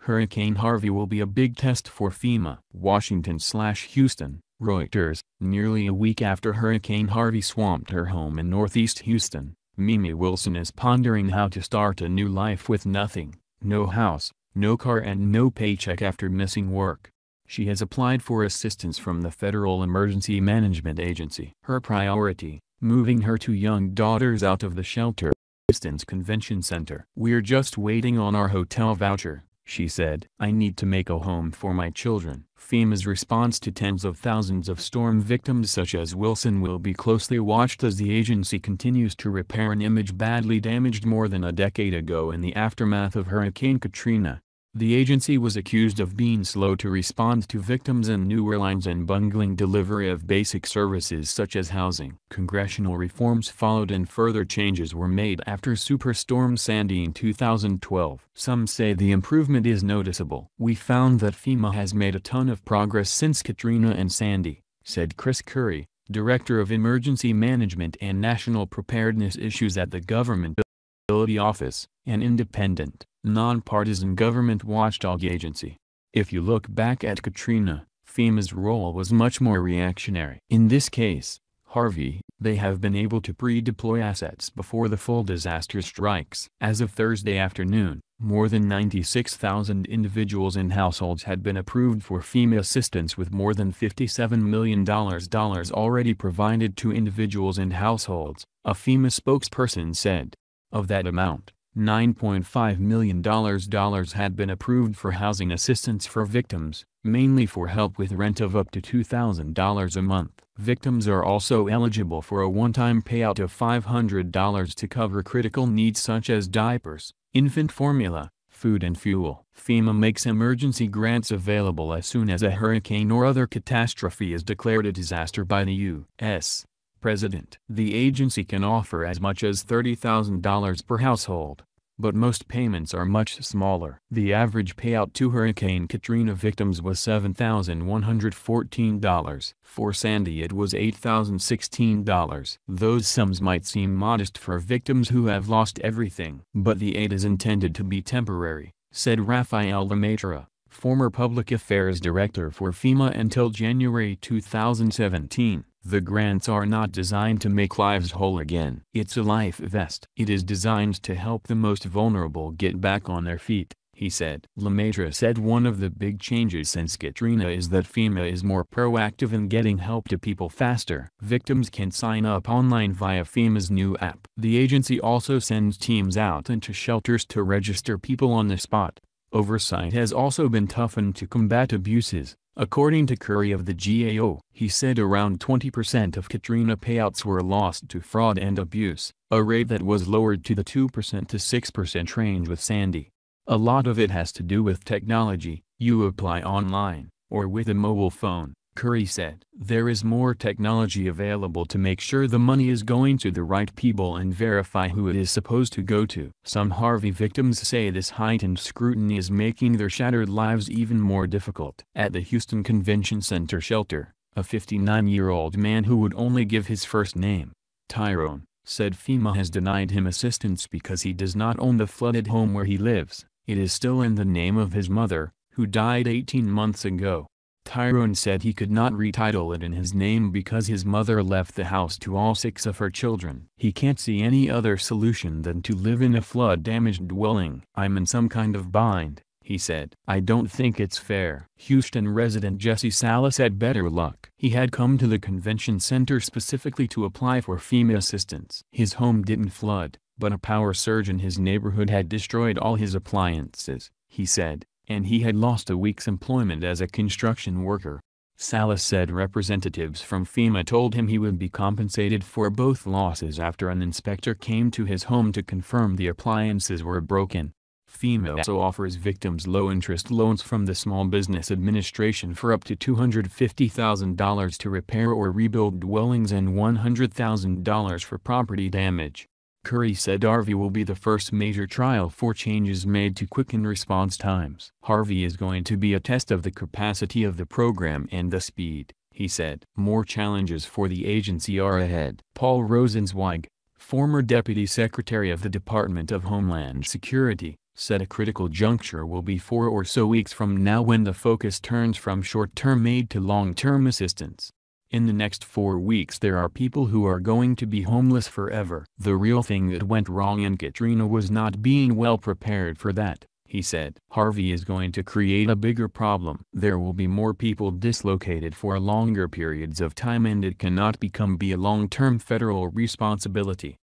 Hurricane Harvey will be a big test for FEMA. Washington/Houston, Reuters. Nearly a week after Hurricane Harvey swamped her home in northeast Houston, Mimi Wilson is pondering how to start a new life with nothing, no house, no car and no paycheck after missing work. She has applied for assistance from the Federal Emergency Management Agency. Her priority, moving her two young daughters out of the shelter. Houston's Convention Center. "We're just waiting on our hotel voucher," she said. "I need to make a home for my children." FEMA's response to tens of thousands of storm victims such as Wilson will be closely watched as the agency continues to repair an image badly damaged more than a decade ago in the aftermath of Hurricane Katrina. The agency was accused of being slow to respond to victims in New Orleans and bungling delivery of basic services such as housing. Congressional reforms followed and further changes were made after Superstorm Sandy in 2012. Some say the improvement is noticeable. "We found that FEMA has made a ton of progress since Katrina and Sandy," said Chris Curry, Director of Emergency Management and National Preparedness Issues at the Government Accountability Office, an independent, nonpartisan government watchdog agency. "If you look back at Katrina, FEMA's role was much more reactionary. In this case, Harvey, they have been able to pre-deploy assets before the full disaster strikes." As of Thursday afternoon, more than 96,000 individuals and households had been approved for FEMA assistance with more than $57 million already provided to individuals and households, a FEMA spokesperson said. Of that amount, $9.5 million had been approved for housing assistance for victims, mainly for help with rent of up to $2,000 a month. Victims are also eligible for a one-time payout of $500 to cover critical needs such as diapers, infant formula, food and fuel. FEMA makes emergency grants available as soon as a hurricane or other catastrophe is declared a disaster by the U.S. President. The agency can offer as much as $30,000 per household, but most payments are much smaller. The average payout to Hurricane Katrina victims was $7,114. For Sandy it was $8,016. Those sums might seem modest for victims who have lost everything. But the aid is intended to be temporary, said Rafael Lemaitre, former public affairs director for FEMA until January 2017. "The grants are not designed to make lives whole again. It's a life vest. It is designed to help the most vulnerable get back on their feet," he said. Lemaitre said one of the big changes since Katrina is that FEMA is more proactive in getting help to people faster. Victims can sign up online via FEMA's new app. The agency also sends teams out into shelters to register people on the spot. Oversight has also been toughened to combat abuses, according to Curry of the GAO. He said around 20% of Katrina payouts were lost to fraud and abuse, a rate that was lowered to the 2% to 6% range with Sandy. "A lot of it has to do with technology. You apply online, or with a mobile phone," Curry said. "There is more technology available to make sure the money is going to the right people and verify who it is supposed to go to." Some Harvey victims say this heightened scrutiny is making their shattered lives even more difficult. At the Houston Convention Center shelter, a 59-year-old man who would only give his first name, Tyrone, said FEMA has denied him assistance because he does not own the flooded home where he lives. It is still in the name of his mother, who died 18 months ago. Tyrone said he could not retitle it in his name because his mother left the house to all 6 of her children. He can't see any other solution than to live in a flood-damaged dwelling. "I'm in some kind of bind," he said. "I don't think it's fair." Houston resident Jesse Salas had better luck. He had come to the convention center specifically to apply for FEMA assistance. His home didn't flood, but a power surge in his neighborhood had destroyed all his appliances, he said, and he had lost a week's employment as a construction worker. Salas said representatives from FEMA told him he would be compensated for both losses after an inspector came to his home to confirm the appliances were broken. FEMA also offers victims low-interest loans from the Small Business Administration for up to $250,000 to repair or rebuild dwellings and $100,000 for property damage. Curry said Harvey will be the first major trial for changes made to quicken response times. "Harvey is going to be a test of the capacity of the program and the speed," he said. More challenges for the agency are ahead. Paul Rosenzweig, former Deputy Secretary of the Department of Homeland Security, said a critical juncture will be 4 or so weeks from now when the focus turns from short-term aid to long-term assistance. In the next 4 weeks there are people who are going to be homeless forever. The real thing that went wrong in Katrina was not being well prepared for that, he said. Harvey is going to create a bigger problem. There will be more people dislocated for longer periods of time and it cannot be a long-term federal responsibility.